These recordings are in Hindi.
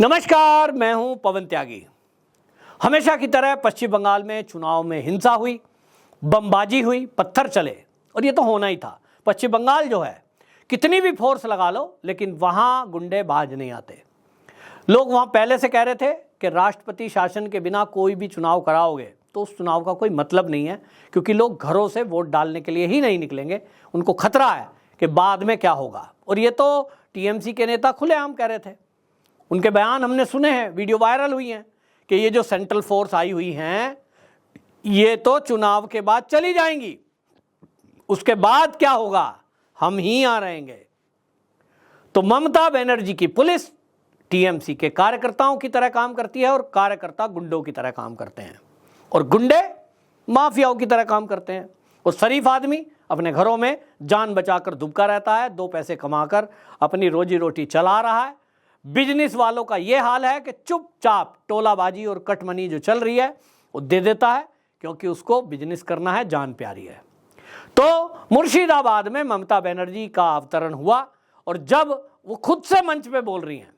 नमस्कार, मैं हूं पवन त्यागी। हमेशा की तरह पश्चिम बंगाल में चुनाव में हिंसा हुई, बमबाजी हुई, पत्थर चले और ये तो होना ही था। पश्चिम बंगाल जो है, कितनी भी फोर्स लगा लो लेकिन वहां गुंडे बाज नहीं आते। लोग वहां पहले से कह रहे थे कि राष्ट्रपति शासन के बिना कोई भी चुनाव कराओगे तो उस चुनाव का कोई मतलब नहीं है, क्योंकि लोग घरों से वोट डालने के लिए ही नहीं निकलेंगे। उनको खतरा है कि बाद में क्या होगा। और ये तो टीएमसी के नेता खुलेआम कह रहे थे। उनके बयान हमने सुने हैं, वीडियो वायरल हुई हैं कि ये जो सेंट्रल फोर्स आई हुई हैं ये तो चुनाव के बाद चली जाएंगी, उसके बाद क्या होगा, हम ही आ रहेंगे। तो ममता बनर्जी की पुलिस टीएमसी के कार्यकर्ताओं की तरह काम करती है और कार्यकर्ता गुंडों की तरह काम करते हैं और गुंडे माफियाओं की तरह काम करते हैं। और शरीफ आदमी अपने घरों में जान बचाकर दुबका रहता है, दो पैसे कमाकर अपनी रोजी रोटी चला रहा है। बिजनेस वालों का यह हाल है कि चुपचाप टोलाबाजी और कटमनी जो चल रही है वो दे देता है, क्योंकि उसको बिजनेस करना है, जान प्यारी है। तो मुर्शिदाबाद में ममता बनर्जी का अवतरण हुआ और जब वो खुद से मंच पे बोल रही हैं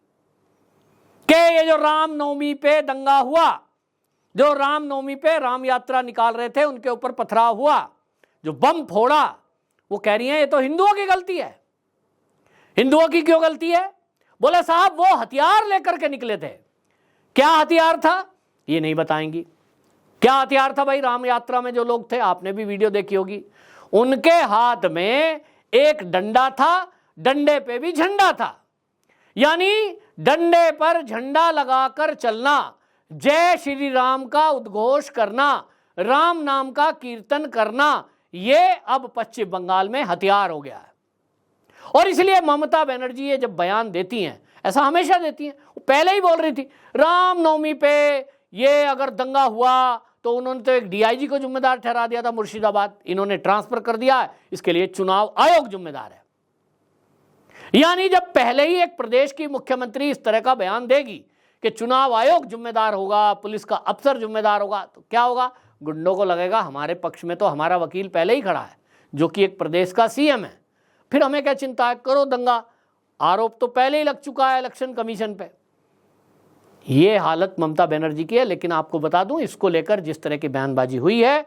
कि ये जो रामनवमी पे दंगा हुआ, जो रामनवमी पे राम यात्रा निकाल रहे थे उनके ऊपर पथराव हुआ, जो बम फोड़ा, वो कह रही हैं ये तो हिंदुओं की गलती है। हिंदुओं की क्यों गलती है? बोले साहब वो हथियार लेकर के निकले थे। क्या हथियार था ये नहीं बताएंगी। क्या हथियार था भाई? राम यात्रा में जो लोग थे, आपने भी वीडियो देखी होगी, उनके हाथ में एक डंडा था, डंडे पे भी झंडा था। यानी डंडे पर झंडा लगाकर चलना, जय श्री राम का उद्घोष करना, राम नाम का कीर्तन करना, ये अब पश्चिम बंगाल में हथियार हो गया है। और इसलिए ममता बनर्जी ये जब बयान देती हैं, ऐसा हमेशा देती हैं, वो पहले ही बोल रही थी रामनवमी पे ये अगर दंगा हुआ तो उन्होंने तो एक डीआईजी को जिम्मेदार ठहरा दिया था मुर्शिदाबाद, इन्होंने ट्रांसफर कर दिया है, इसके लिए चुनाव आयोग जिम्मेदार है। यानी जब पहले ही एक प्रदेश की मुख्यमंत्री इस तरह का बयान देगी कि चुनाव आयोग जिम्मेदार होगा, पुलिस का अफसर जिम्मेदार होगा, तो क्या होगा? गुंडों को लगेगा हमारे पक्ष में तो हमारा वकील पहले ही खड़ा है, जो कि एक प्रदेश का सीएम है, फिर हमें क्या चिंता है, करो दंगा, आरोप तो पहले ही लग चुका है इलेक्शन कमीशन पे। ये हालत ममता बनर्जी की है। लेकिन आपको बता दूं, इसको लेकर जिस तरह की बयानबाजी हुई है,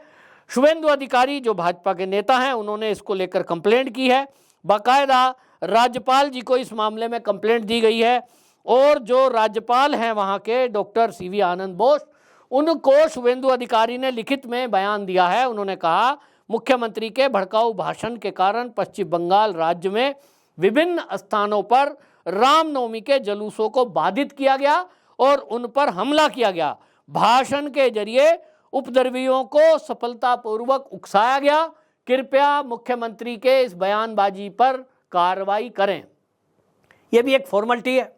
शुवेंदु अधिकारी जो भाजपा के नेता हैं उन्होंने इसको लेकर कंप्लेंट की है। बाकायदा राज्यपाल जी को इस मामले में कंप्लेंट दी गई है और जो राज्यपाल हैं वहाँ के डॉक्टर सीवी आनंद बोस, उनको शुवेंदु अधिकारी ने लिखित में बयान दिया है। उन्होंने कहा मुख्यमंत्री के भड़काऊ भाषण के कारण पश्चिम बंगाल राज्य में विभिन्न स्थानों पर रामनवमी के जुलूसों को बाधित किया गया और उन पर हमला किया गया। भाषण के जरिए उपद्रवियों को सफलतापूर्वक उकसाया गया। कृपया मुख्यमंत्री के इस बयानबाजी पर कार्रवाई करें। यह भी एक फॉर्मेलिटी है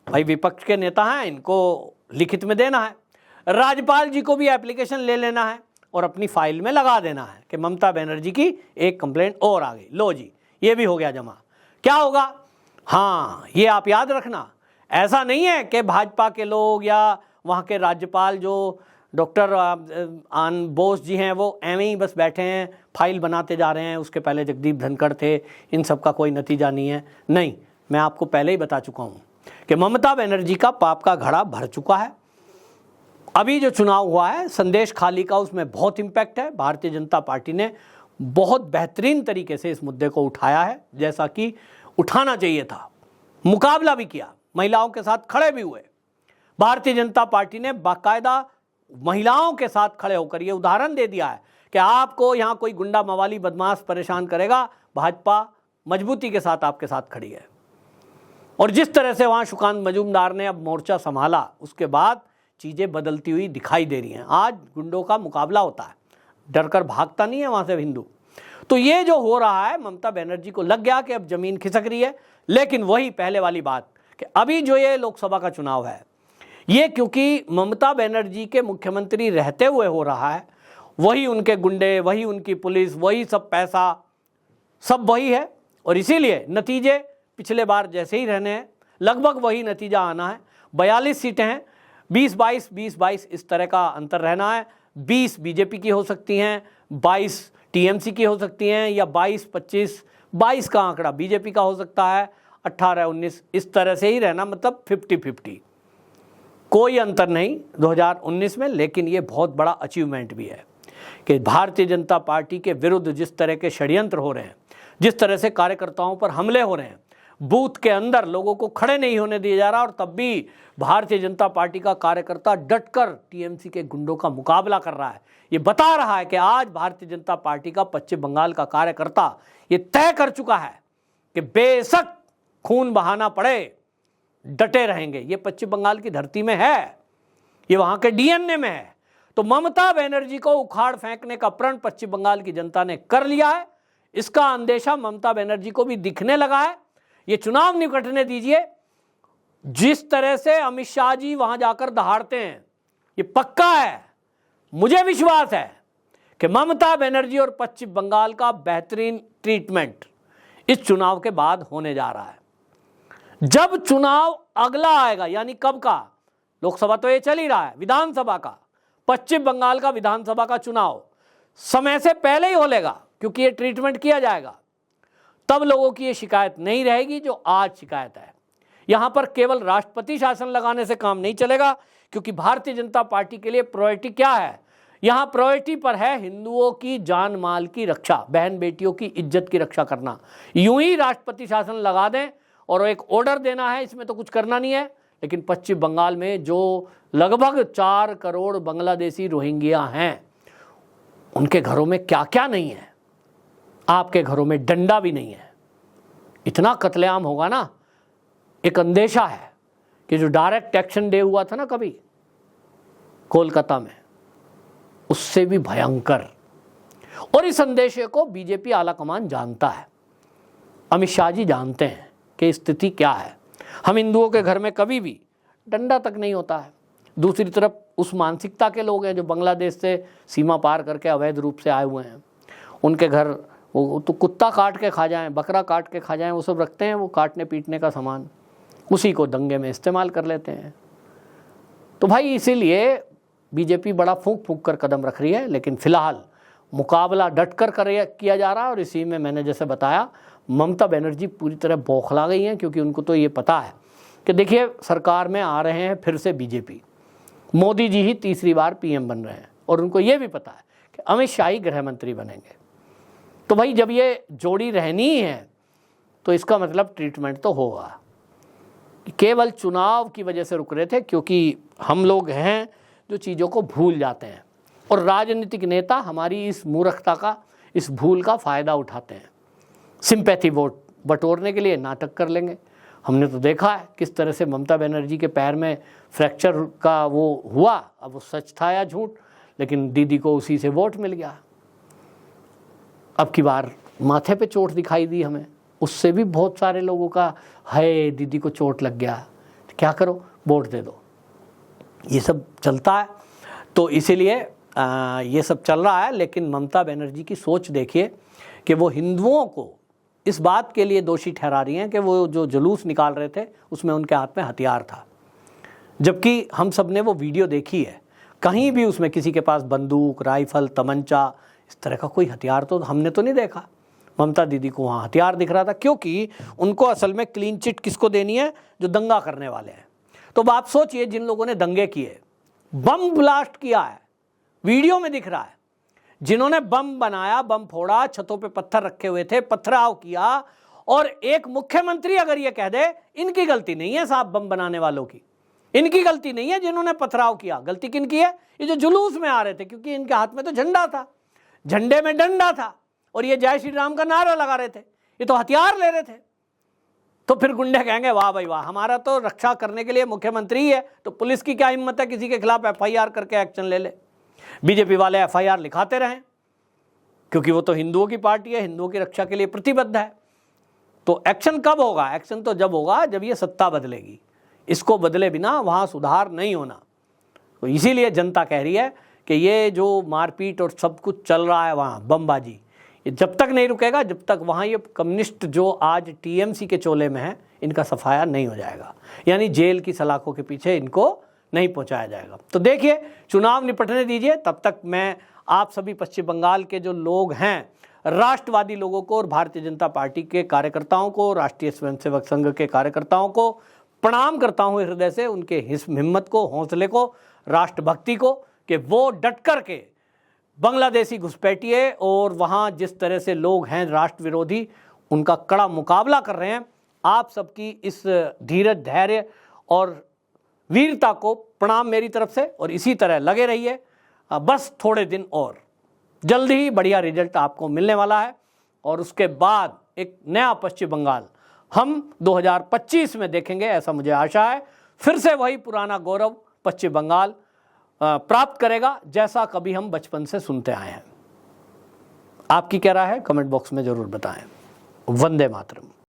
भाई, विपक्ष के नेता हैं, इनको लिखित में देना है। राज्यपाल जी को भी एप्लीकेशन ले लेना है और अपनी फाइल में लगा देना है कि ममता बनर्जी की एक कंप्लेंट और आ गई, लो जी ये भी हो गया जमा। क्या होगा? हाँ, ये आप याद रखना, ऐसा नहीं है कि भाजपा के लोग या वहाँ के राज्यपाल जो डॉक्टर आनंद बोस जी हैं वो एवं ही बस बैठे हैं, फाइल बनाते जा रहे हैं, उसके पहले जगदीप धनखड़ थे, इन सब का कोई नतीजा नहीं है। नहीं, मैं आपको पहले ही बता चुका हूँ कि ममता बनर्जी का पाप का घड़ा भर चुका है। अभी जो चुनाव हुआ है, संदेश खाली का उसमें बहुत इम्पैक्ट है। भारतीय जनता पार्टी ने बहुत बेहतरीन तरीके से इस मुद्दे को उठाया है, जैसा कि उठाना चाहिए था। मुकाबला भी किया, महिलाओं के साथ खड़े भी हुए। भारतीय जनता पार्टी ने बाकायदा महिलाओं के साथ खड़े होकर ये उदाहरण दे दिया है कि आपको यहाँ कोई गुंडा मवाली बदमाश परेशान करेगा, भाजपा मजबूती के साथ आपके साथ खड़ी है। और जिस तरह से वहाँ सुकांत मजूमदार ने अब मोर्चा संभाला, उसके बाद चीज़ें बदलती हुई दिखाई दे रही हैं। आज गुंडों का मुकाबला होता है, डर कर भागता नहीं है वहाँ से हिंदू। तो ये जो हो रहा है, ममता बनर्जी को लग गया कि अब जमीन खिसक रही है। लेकिन वही पहले वाली बात कि अभी जो ये लोकसभा का चुनाव है, ये क्योंकि ममता बनर्जी के मुख्यमंत्री रहते हुए हो रहा है, वही उनके गुंडे, वही उनकी पुलिस, वही सब पैसा, सब वही है। और इसीलिए नतीजे पिछले बार जैसे ही रहने हैं, लगभग वही नतीजा आना है। 42 सीटें हैं, 20-22, 20-22 इस तरह का अंतर रहना है। 20 बीजेपी की हो सकती हैं, 22 टीएमसी की हो सकती हैं, या 22-25, 22 का आंकड़ा बीजेपी का हो सकता है, 18-19 इस तरह से ही रहना, मतलब 50-50। कोई अंतर नहीं 2019 में, लेकिन ये बहुत बड़ा अचीवमेंट भी है कि भारतीय जनता पार्टी के विरुद्ध जिस तरह के षड्यंत्र हो रहे हैं, जिस तरह से कार्यकर्ताओं पर हमले हो रहे हैं, बूथ के अंदर लोगों को खड़े नहीं होने दिया जा रहा, और तब भी भारतीय जनता पार्टी का कार्यकर्ता डटकर टीएमसी के गुंडों का मुकाबला कर रहा है। ये बता रहा है कि आज भारतीय जनता पार्टी का पश्चिम बंगाल का कार्यकर्ता ये तय कर चुका है कि बेशक खून बहाना पड़े, डटे रहेंगे। ये पश्चिम बंगाल की धरती में है, ये वहां के डीएनए में है। तो ममता बनर्जी को उखाड़ फेंकने का प्रण पश्चिम बंगाल की जनता ने कर लिया है। इसका अंदेशा ममता बनर्जी को भी दिखने लगा है। ये चुनाव निकटने दीजिए, जिस तरह से अमित शाह जी वहां जाकर दहाड़ते हैं, ये पक्का है, मुझे विश्वास है कि ममता बनर्जी और पश्चिम बंगाल का बेहतरीन ट्रीटमेंट इस चुनाव के बाद होने जा रहा है। जब चुनाव अगला आएगा, यानी कब का, लोकसभा तो ये चल ही रहा है, विधानसभा का, पश्चिम बंगाल का विधानसभा का चुनाव समय से पहले ही हो लेगा, क्योंकि ये ट्रीटमेंट किया जाएगा। तब लोगों की ये शिकायत नहीं रहेगी जो आज शिकायत है। यहां पर केवल राष्ट्रपति शासन लगाने से काम नहीं चलेगा, क्योंकि भारतीय जनता पार्टी के लिए प्रायोरिटी क्या है, यहां प्रायोरिटी पर है हिंदुओं की जान माल की रक्षा, बहन बेटियों की इज्जत की रक्षा करना। यूं ही राष्ट्रपति शासन लगा दें और एक ऑर्डर देना है, इसमें तो कुछ करना नहीं है। लेकिन पश्चिम बंगाल में जो लगभग 4 करोड़ बांग्लादेशी रोहिंग्या हैं, उनके घरों में क्या क्या नहीं है। आपके घरों में डंडा भी नहीं है। इतना कत्लेआम होगा ना, एक अंदेशा है कि जो डायरेक्ट एक्शन डे हुआ था ना कभी कोलकाता में, उससे भी भयंकर। और इस अंदेशे को बीजेपी आलाकमान जानता है, अमित शाह जी जानते हैं कि स्थिति क्या है। हम हिंदुओं के घर में कभी भी डंडा तक नहीं होता है। दूसरी तरफ उस मानसिकता के लोग हैं जो बांग्लादेश से सीमा पार करके अवैध रूप से आए हुए हैं, उनके घर वो तो कुत्ता काट के खा जाएं, बकरा काट के खा जाएं, वो सब रखते हैं, वो काटने पीटने का सामान, उसी को दंगे में इस्तेमाल कर लेते हैं। तो भाई इसीलिए बीजेपी बड़ा फूंक फूंक कर कदम रख रही है, लेकिन फिलहाल मुकाबला डट कर किया जा रहा है। और इसी में मैंने जैसे बताया, ममता बनर्जी पूरी तरह बौखला गई हैं, क्योंकि उनको तो ये पता है कि देखिए सरकार में आ रहे हैं फिर से बीजेपी, मोदी जी ही तीसरी बार पीएम बन रहे हैं, और उनको ये भी पता है कि अमित शाह ही गृह मंत्री बनेंगे। तो भाई जब ये जोड़ी रहनी ही है तो इसका मतलब ट्रीटमेंट तो होगा। केवल चुनाव की वजह से रुक रहे थे, क्योंकि हम लोग हैं जो चीज़ों को भूल जाते हैं, और राजनीतिक नेता हमारी इस मूर्खता का, इस भूल का फ़ायदा उठाते हैं। सिंपैथी वोट बटोरने के लिए नाटक कर लेंगे। हमने तो देखा है किस तरह से ममता बनर्जी के पैर में फ्रैक्चर का वो हुआ, अब वो सच था या झूठ, लेकिन दीदी को उसी से वोट मिल गया। अब की बार माथे पे चोट दिखाई दी हमें, उससे भी बहुत सारे लोगों का है दीदी को चोट लग गया, तो क्या करो, वोट दे दो, ये सब चलता है। तो इसीलिए ये सब चल रहा है। लेकिन ममता बनर्जी की सोच देखिए कि वो हिंदुओं को इस बात के लिए दोषी ठहरा रही हैं कि वो जो जुलूस निकाल रहे थे उसमें उनके हाथ में हथियार था, जबकि हम सब ने वो वीडियो देखी है, कहीं भी उसमें किसी के पास बंदूक, राइफल, तमंचा, इस तरह का कोई हथियार तो हमने तो नहीं देखा। ममता दीदी को वहाँ हथियार दिख रहा था, क्योंकि उनको असल में क्लीन चिट किसको देनी है, जो दंगा करने वाले हैं। तो आप सोचिए, जिन लोगों ने दंगे किए, बम ब्लास्ट किया है, वीडियो में दिख रहा है, जिन्होंने बम बनाया, बम फोड़ा, छतों पे पत्थर रखे हुए थे, पथराव किया, और एक मुख्यमंत्री अगर ये कह दे इनकी गलती नहीं है साहब, बम बनाने वालों की इनकी गलती नहीं है, जिन्होंने पथराव किया, गलती किनकी है, ये जो जुलूस में आ रहे थे, क्योंकि इनके हाथ में तो झंडा था, झंडे में डंडा था, और ये जय श्री राम का नारा लगा रहे थे, ये तो हथियार ले रहे थे। तो फिर गुंडे कहेंगे वाह भाई वाह, हमारा तो रक्षा करने के लिए मुख्यमंत्री है, तो पुलिस की क्या हिम्मत है किसी के खिलाफ एफआईआर करके एक्शन ले ले। बीजेपी वाले एफआईआर लिखाते रहें, क्योंकि वो तो हिंदुओं की पार्टी है, हिंदुओं की रक्षा के लिए प्रतिबद्ध है। तो एक्शन कब होगा, एक्शन तो जब होगा जब ये सत्ता बदलेगी, इसको बदले बिना वहाँ सुधार नहीं होना। तो इसीलिए जनता कह रही है कि ये जो मारपीट और सब कुछ चल रहा है वहाँ, बमबाजी, ये जब तक नहीं रुकेगा, जब तक वहाँ ये कम्युनिस्ट जो आज टीएमसी के चोले में है, इनका सफाया नहीं हो जाएगा, यानी जेल की सलाखों के पीछे इनको नहीं पहुँचाया जाएगा। तो देखिए, चुनाव निपटने दीजिए, तब तक मैं आप सभी पश्चिम बंगाल के जो लोग हैं, राष्ट्रवादी लोगों को और भारतीय जनता पार्टी के कार्यकर्ताओं को, राष्ट्रीय स्वयंसेवक संघ के कार्यकर्ताओं को प्रणाम करता हूं हृदय से उनके हिम्मत को, हौसले को, राष्ट्रभक्ति को, कि वो डट कर के बांग्लादेशी घुसपैठिए और वहाँ जिस तरह से लोग हैं राष्ट्र विरोधी, उनका कड़ा मुकाबला कर रहे हैं। आप सबकी इस धीरज, धैर्य और वीरता को प्रणाम मेरी तरफ से, और इसी तरह लगे रहिए। बस थोड़े दिन और, जल्दी ही बढ़िया रिजल्ट आपको मिलने वाला है, और उसके बाद एक नया पश्चिम बंगाल हम 2025 में देखेंगे, ऐसा मुझे आशा है। फिर से वही पुराना गौरव पश्चिम बंगाल प्राप्त करेगा, जैसा कभी हम बचपन से सुनते आए हैं। आपकी क्या राय है, कमेंट बॉक्स में जरूर बताएं। वंदे मातरम।